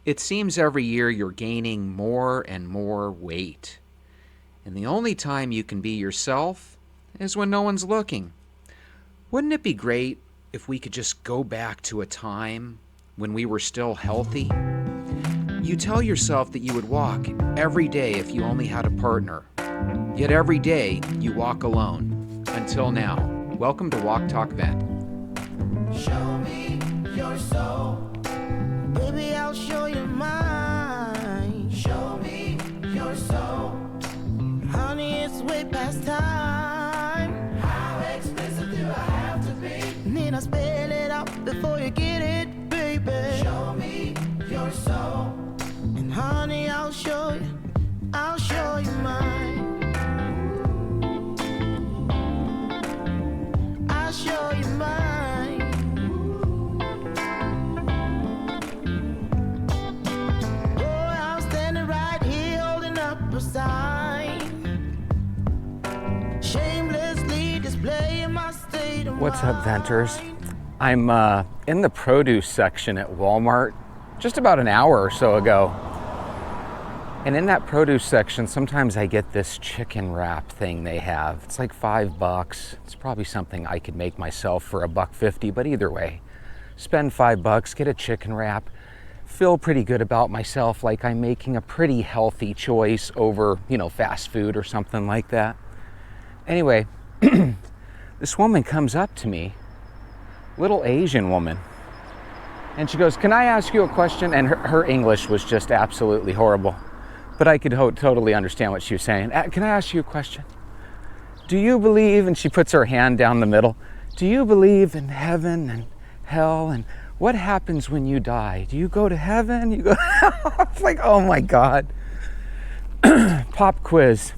It seems every year you're gaining more and more weight. And the only time you can be yourself is when no one's looking. Wouldn't it be great if we could just go back to a time when we were still healthy? You tell yourself that you would walk every day if you only had a partner. Yet every day you walk alone. Until now. Welcome to Walk Talk Vent. Show me your soul. Baby, I'll show you mine. Show me your soul. Honey, it's way past time. How expensive do I have to be? Need I spell it out before you get it, baby? Show me your soul. And honey, I'll show you mine. I'll show you mine. Oh, I'm standing right here holding up a sign, shamelessly displaying my state of What's up, mind. Venters? I'm in the produce section at Walmart just about an hour or so ago. And in that produce section, sometimes I get this chicken wrap thing they have. It's like $5. It's probably something I could make myself for $1.50, but either way, spend $5, get a chicken wrap, feel pretty good about myself, like I'm making a pretty healthy choice over, fast food or something like that. Anyway, this woman comes up to me, little Asian woman, and she goes, "Can I ask you a question?" And her English was just absolutely horrible, but I could totally understand what she was saying. "Can I ask you a question? Do you believe," and she puts her hand down the middle, "do you believe in heaven and hell, and what happens when you die? Do you go to heaven? You go?" It's like, oh my God. Pop quiz.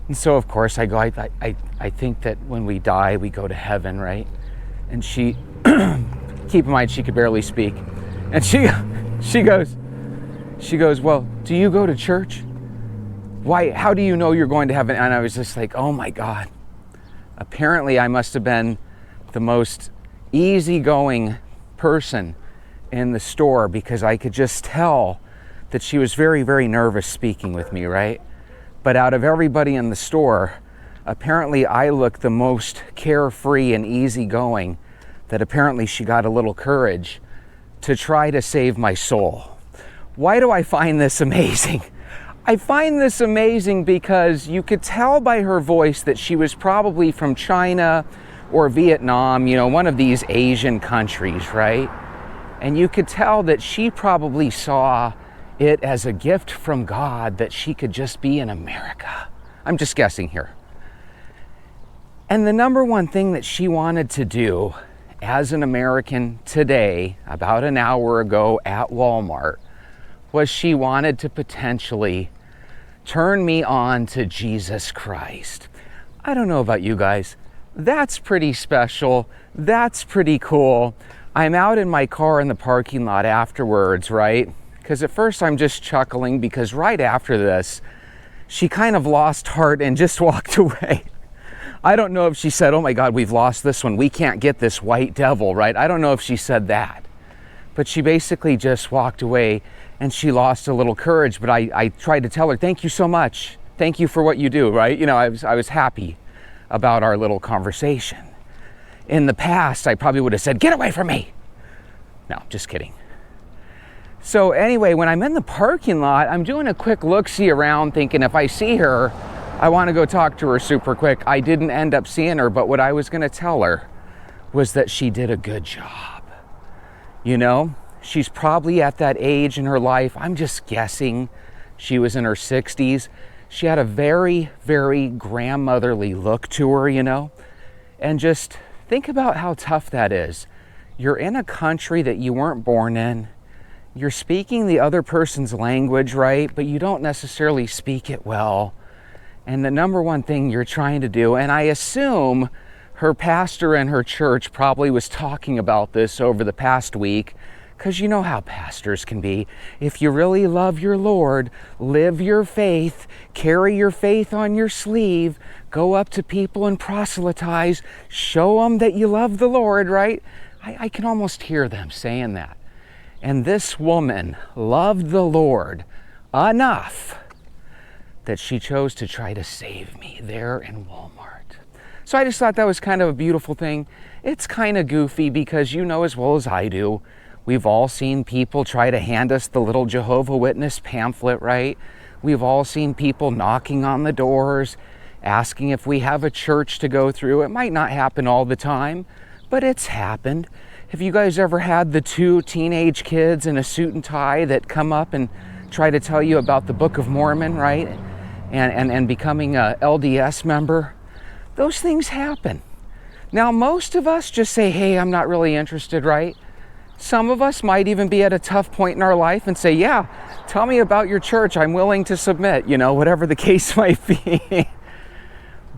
And so of course I go, I think that when we die, we go to heaven, right? And she, keep in mind, she could barely speak. And she goes, "Well, do you go to church? Why, how do you know you're going to heaven?" And I was just like, oh my God. Apparently I must have been the most easygoing person in the store, because I could just tell that she was very, very nervous speaking with me, right? But out of everybody in the store, apparently I looked the most carefree and easygoing, that apparently she got a little courage to try to save my soul. Why do I find this amazing? I find this amazing because you could tell by her voice that she was probably from China or Vietnam, one of these Asian countries, right? And you could tell that she probably saw it as a gift from God that she could just be in America. I'm just guessing here. And the number one thing that she wanted to do as an American today, about an hour ago at Walmart, was she wanted to potentially turn me on to Jesus Christ. I don't know about you guys. That's pretty special. That's pretty cool. I'm out in my car in the parking lot afterwards, right? Because at first I'm just chuckling, because right after this, she kind of lost heart and just walked away. I don't know if she said, "Oh my God, we've lost this one. We can't get this white devil," right? I don't know if she said that. But she basically just walked away, and she lost a little courage. But I tried to tell her, "Thank you so much. Thank you for what you do," right? I was happy about our little conversation. In the past, I probably would have said, "Get away from me." No, just kidding. So anyway, when I'm in the parking lot, I'm doing a quick look-see around, thinking if I see her, I want to go talk to her super quick. I didn't end up seeing her, but what I was going to tell her was that she did a good job. She's probably at that age in her life, I'm just guessing, she was in her 60s. She had a very, very grandmotherly look to her, and just think about how tough that is. You're in a country that you weren't born in. You're speaking the other person's language, right? But you don't necessarily speak it well. And the number one thing you're trying to do, and I assume her pastor in her church probably was talking about this over the past week, because you know how pastors can be. If you really love your Lord, live your faith, carry your faith on your sleeve, go up to people and proselytize, show them that you love the Lord, right? I can almost hear them saying that. And this woman loved the Lord enough that she chose to try to save me there in Walmart. So I just thought that was kind of a beautiful thing. It's kind of goofy because you know as well as I do, we've all seen people try to hand us the little Jehovah's Witness pamphlet, right? We've all seen people knocking on the doors, asking if we have a church to go through. It might not happen all the time, but it's happened. Have you guys ever had the two teenage kids in a suit and tie that come up and try to tell you about the Book of Mormon, right? And becoming a LDS member? Those things happen. Now, most of us just say, hey, I'm not really interested, right? Some of us might even be at a tough point in our life and say, yeah, tell me about your church. I'm willing to submit, whatever the case might be.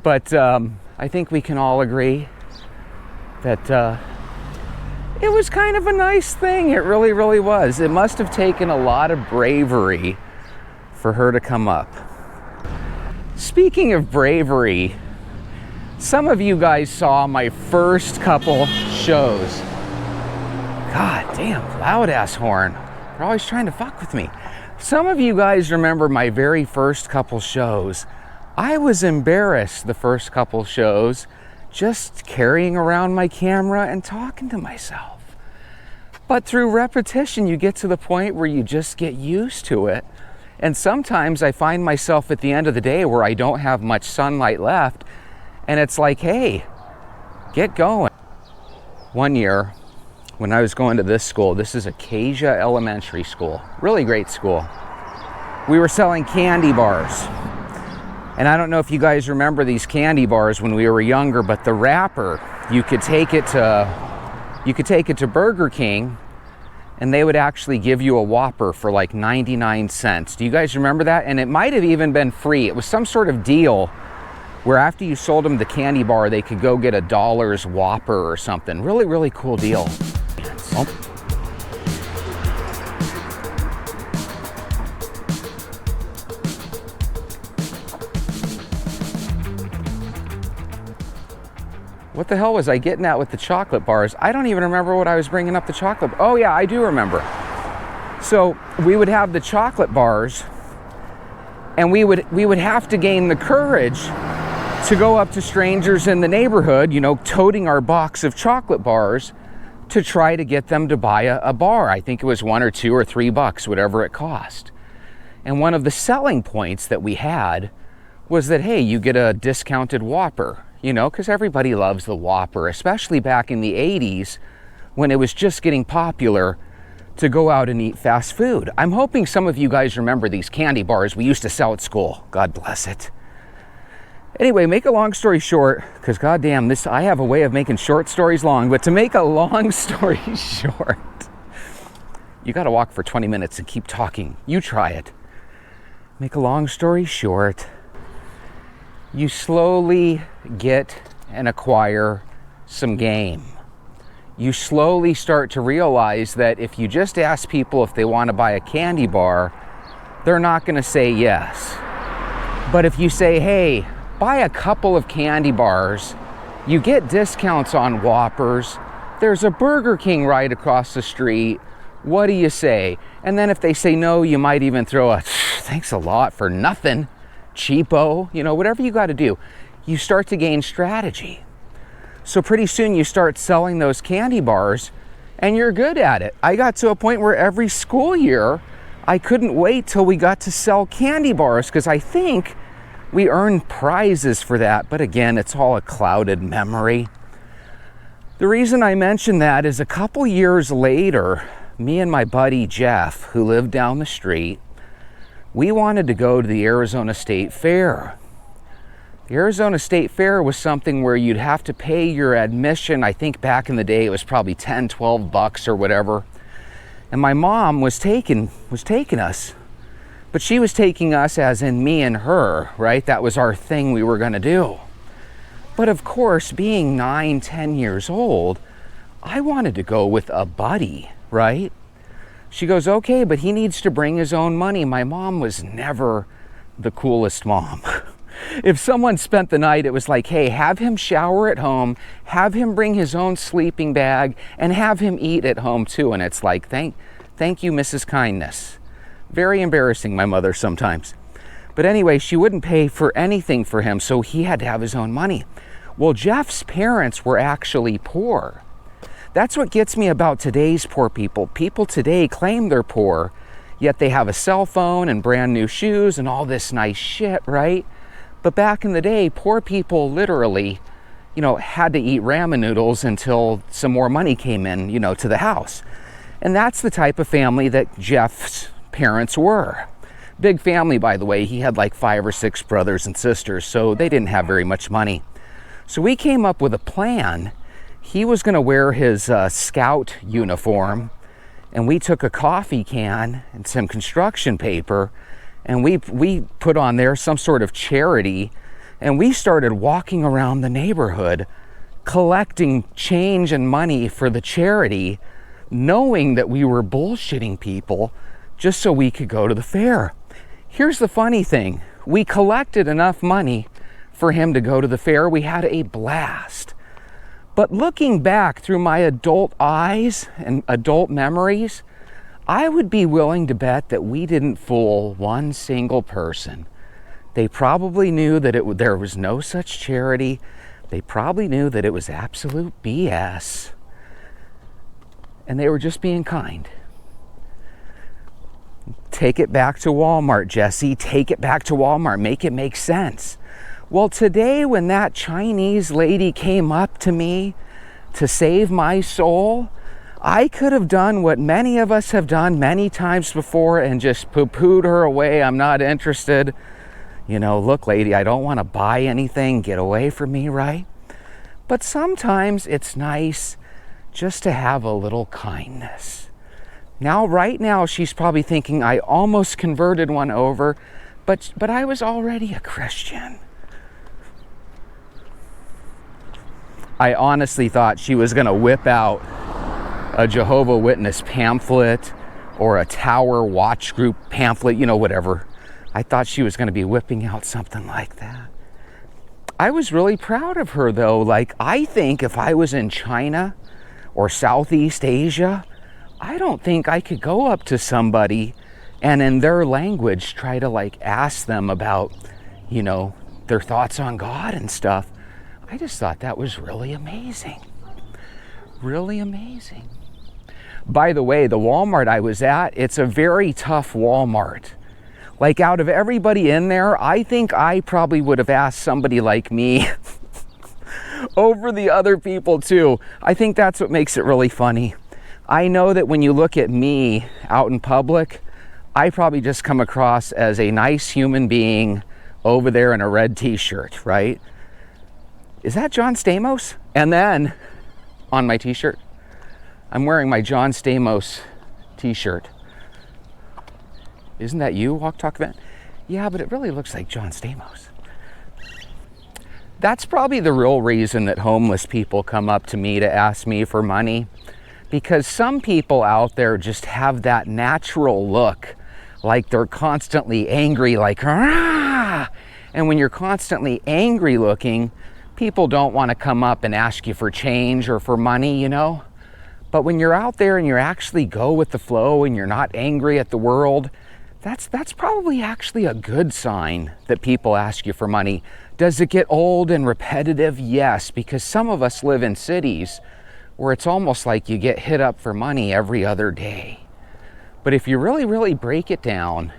But I think we can all agree that it was kind of a nice thing. It really, really was. It must have taken a lot of bravery for her to come up. Speaking of bravery, some of you guys saw my first couple shows. God damn, loud ass horn. They're always trying to fuck with me. Some of you guys remember my very first couple shows. I was embarrassed the first couple shows, just carrying around my camera and talking to myself. But through repetition, you get to the point where you just get used to it. And sometimes I find myself at the end of the day where I don't have much sunlight left, and it's like, hey, get going. One year, when I was going to this school, this is Acacia Elementary School, really great school, we were selling candy bars. And I don't know if you guys remember these candy bars when we were younger, but the wrapper, you could take it to Burger King, and they would actually give you a Whopper for like 99 cents. Do you guys remember that? And it might have even been free. It was some sort of deal where after you sold them the candy bar, they could go get $1 Whopper or something. Really, really cool deal. What the hell was I getting at with the chocolate bars? I don't even remember what I was bringing up the chocolate. Oh yeah, I do remember. So we would have the chocolate bars, and we would have to gain the courage to go up to strangers in the neighborhood, toting our box of chocolate bars to try to get them to buy a bar. I think it was $1 or $2 or $3, whatever it cost. And one of the selling points that we had was that, hey, you get a discounted Whopper. Because everybody loves the Whopper, especially back in the 80s when it was just getting popular to go out and eat fast food. I'm hoping some of you guys remember these candy bars we used to sell at school. God bless it. Anyway, make a long story short, because goddamn, I have a way of making short stories long, but to make a long story short, you got to walk for 20 minutes and keep talking. You try it. Make a long story short, you slowly get and acquire some game. You slowly start to realize that if you just ask people if they want to buy a candy bar, they're not going to say yes. But if you say, hey, buy a couple of candy bars, you get discounts on Whoppers, there's a Burger King right across the street, what do you say? And then if they say no, you might even throw a thanks a lot for nothing, cheapo, whatever you got to do. You start to gain strategy. So pretty soon you start selling those candy bars and you're good at it. I got to a point where every school year I couldn't wait till we got to sell candy bars because I think we earned prizes for that. But again, it's all a clouded memory. The reason I mention that is a couple years later, me and my buddy Jeff, who lived down the street, we wanted to go to the Arizona State Fair. The Arizona State Fair was something where you'd have to pay your admission. I think back in the day it was probably $10, $12 or whatever. And my mom was taking us. But she was taking us as in me and her, right? That was our thing we were going to do. But of course, being 9, 10 years old, I wanted to go with a buddy, right? She goes, okay, but he needs to bring his own money. My mom was never the coolest mom. If someone spent the night, it was like, hey, have him shower at home, have him bring his own sleeping bag, and have him eat at home too. And it's like, thank Thank you, Mrs. Kindness. Very embarrassing, my mother sometimes. But anyway, she wouldn't pay for anything for him, so he had to have his own money. Well, Jeff's parents were actually poor. That's what gets me about today's poor people. People today claim they're poor, yet they have a cell phone and brand new shoes and all this nice shit, right? But back in the day, poor people literally, had to eat ramen noodles until some more money came in, to the house. And that's the type of family that Jeff's parents were. Big family, by the way. He had like 5 or 6 brothers and sisters, so they didn't have very much money. So we came up with a plan. He was going to wear his scout uniform, and we took a coffee can and some construction paper, and we put on there some sort of charity, and we started walking around the neighborhood collecting change and money for the charity, knowing that we were bullshitting people just so we could go to the fair. Here's the funny thing. We collected enough money for him to go to the fair. We had a blast. But looking back through my adult eyes and adult memories, I would be willing to bet that we didn't fool one single person. They probably knew that there was no such charity. They probably knew that it was absolute BS. And they were just being kind. Take it back to Walmart, Jesse. Take it back to Walmart. Make it make sense. Well, today when that Chinese lady came up to me to save my soul, I could have done what many of us have done many times before and just poo-pooed her away. I'm not interested. Look, lady, I don't want to buy anything. Get away from me, right? But sometimes it's nice just to have a little kindness. Right now, she's probably thinking I almost converted one over, but I was already a Christian. I honestly thought she was going to whip out a Jehovah's Witness pamphlet or a Tower Watch Group pamphlet, whatever. I thought she was going to be whipping out something like that. I was really proud of her, though. I think if I was in China or Southeast Asia, I don't think I could go up to somebody and in their language try to ask them about, their thoughts on God and stuff. I just thought that was really amazing. Really amazing. By the way, the Walmart I was at, it's a very tough Walmart. Out of everybody in there, I think I probably would have asked somebody like me over the other people too. I think that's what makes it really funny. I know that when you look at me out in public, I probably just come across as a nice human being over there in a red t-shirt, right? Is that John Stamos? And then on my t-shirt, I'm wearing my John Stamos t-shirt. Isn't that you, Walk Talk Event? Yeah, but it really looks like John Stamos. That's probably the real reason that homeless people come up to me to ask me for money. Because some people out there just have that natural look, like they're constantly angry, like, "Rah!" And when you're constantly angry looking, people don't want to come up and ask you for change or for money, But when you're out there and you actually go with the flow and you're not angry at the world, that's probably actually a good sign that people ask you for money. Does it get old and repetitive? Yes, because some of us live in cities where it's almost like you get hit up for money every other day. But if you really, really break it down,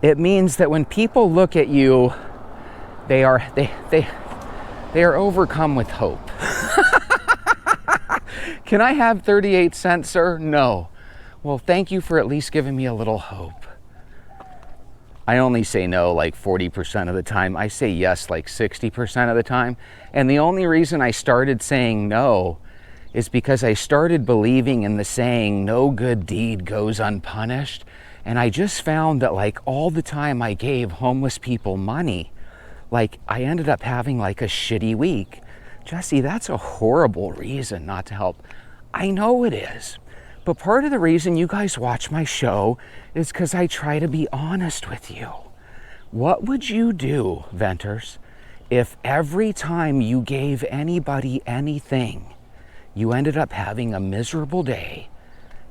it means that when people look at you, they are overcome with hope. Can I have 38 cents, sir? No. Well, thank you for at least giving me a little hope. I only say no 40% of the time. I say yes 60% of the time. And the only reason I started saying no is because I started believing in the saying, no good deed goes unpunished. And I just found that all the time I gave homeless people money, I ended up having a shitty week. Jesse, that's a horrible reason not to help. I know it is. But part of the reason you guys watch my show is because I try to be honest with you. What would you do, Venters, if every time you gave anybody anything, you ended up having a miserable day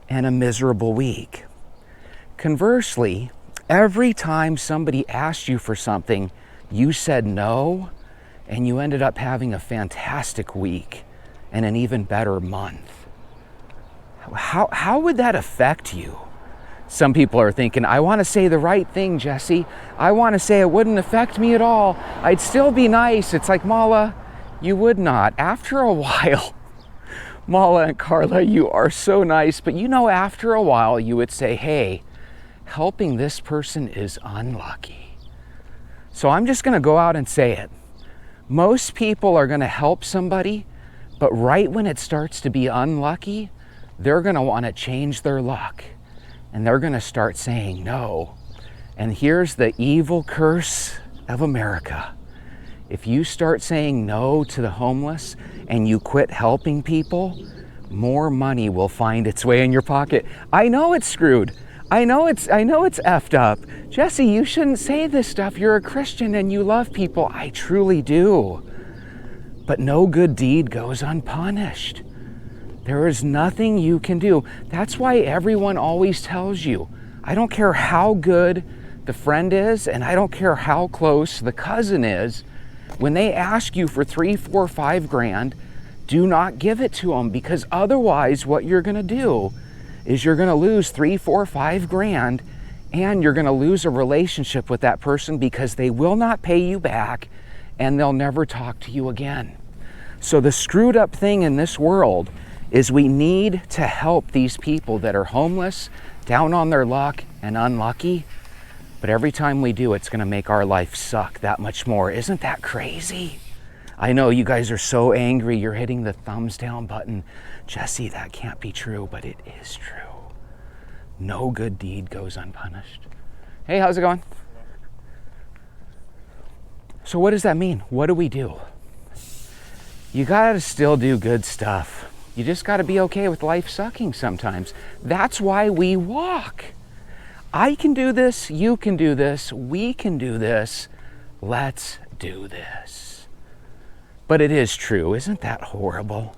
and a miserable week. Conversely, every time somebody asked you for something, you said no, and you ended up having a fantastic week and an even better month. How would that affect you? Some people are thinking, I want to say the right thing, Jesse. I want to say it wouldn't affect me at all. I'd still be nice. It's like, Mala, you would not. After a while, Mala and Carla, you are so nice, but you know, after a while you would say, hey, helping this person is unlucky. So I'm just going to go out and say it. Most people are going to help somebody, but right when it starts to be unlucky, they're going to want to change their luck. And they're going to start saying no. And here's the evil curse of America. If you start saying no to the homeless and you quit helping people, more money will find its way in your pocket. I know it's screwed. I know it's effed up. Jesse, you shouldn't say this stuff. You're a Christian and you love people. I truly do. But no good deed goes unpunished. There is nothing you can do. That's why everyone always tells you, I don't care how good the friend is, and I don't care how close the cousin is, when they ask you for $3, $4, $5,000, do not give it to them, because otherwise what you're gonna do is you're gonna lose $3, $4, $5,000, and you're gonna lose a relationship with that person because they will not pay you back and they'll never talk to you again. So the screwed up thing in this world is we need to help these people that are homeless, down on their luck, and unlucky. But every time we do, it's gonna make our life suck that much more. Isn't that crazy? I know you guys are so angry, you're hitting the thumbs down button. Jesse, that can't be true, but it is true. No good deed goes unpunished. Hey, how's it going? So what does that mean? What do we do? You gotta still do good stuff. You just got to be okay with life sucking sometimes. That's why we walk. I can do this, you can do this, we can do this. Let's do this. But it is true, isn't that horrible?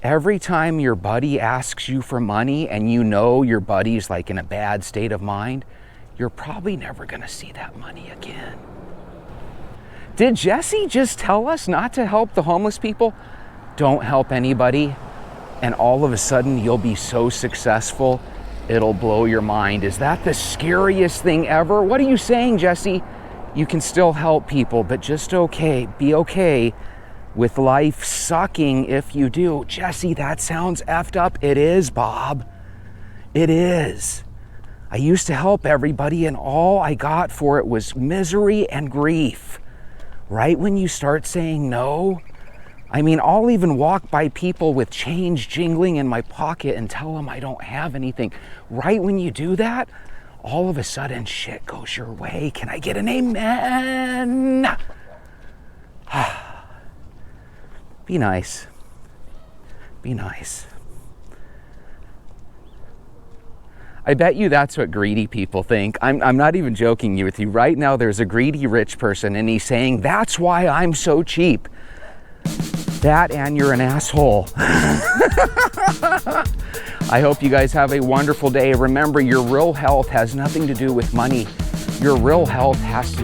Every time your buddy asks you for money and you know your buddy's like in a bad state of mind, you're probably never going to see that money again. Did Jesse just tell us not to help the homeless people? Don't help anybody. And all of a sudden you'll be so successful, it'll blow your mind. Is that the scariest thing ever? What are you saying, Jesse? You can still help people, but just be okay with life sucking if you do. Jesse, that sounds effed up. It is, Bob. It is. I used to help everybody and all I got for it was misery and grief. Right when you start saying no, I mean, I'll even walk by people with change jingling in my pocket and tell them I don't have anything. Right when you do that, all of a sudden shit goes your way. Can I get an amen? Be nice. Be nice. I bet you that's what greedy people think. I'm not even joking with you. Right now there's a greedy rich person and he's saying, that's why I'm so cheap. That and you're an asshole. I hope you guys have a wonderful day. Remember, your real health has nothing to do with money. Your real health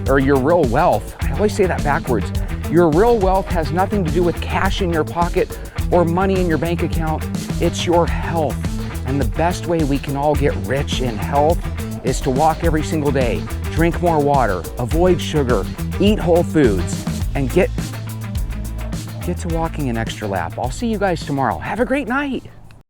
your real wealth, I always say that backwards. Your real wealth has nothing to do with cash in your pocket or money in your bank account. It's your health. And the best way we can all get rich in health is to walk every single day, drink more water, avoid sugar, eat whole foods, and get to walking an extra lap. I'll see you guys tomorrow. Have a great night.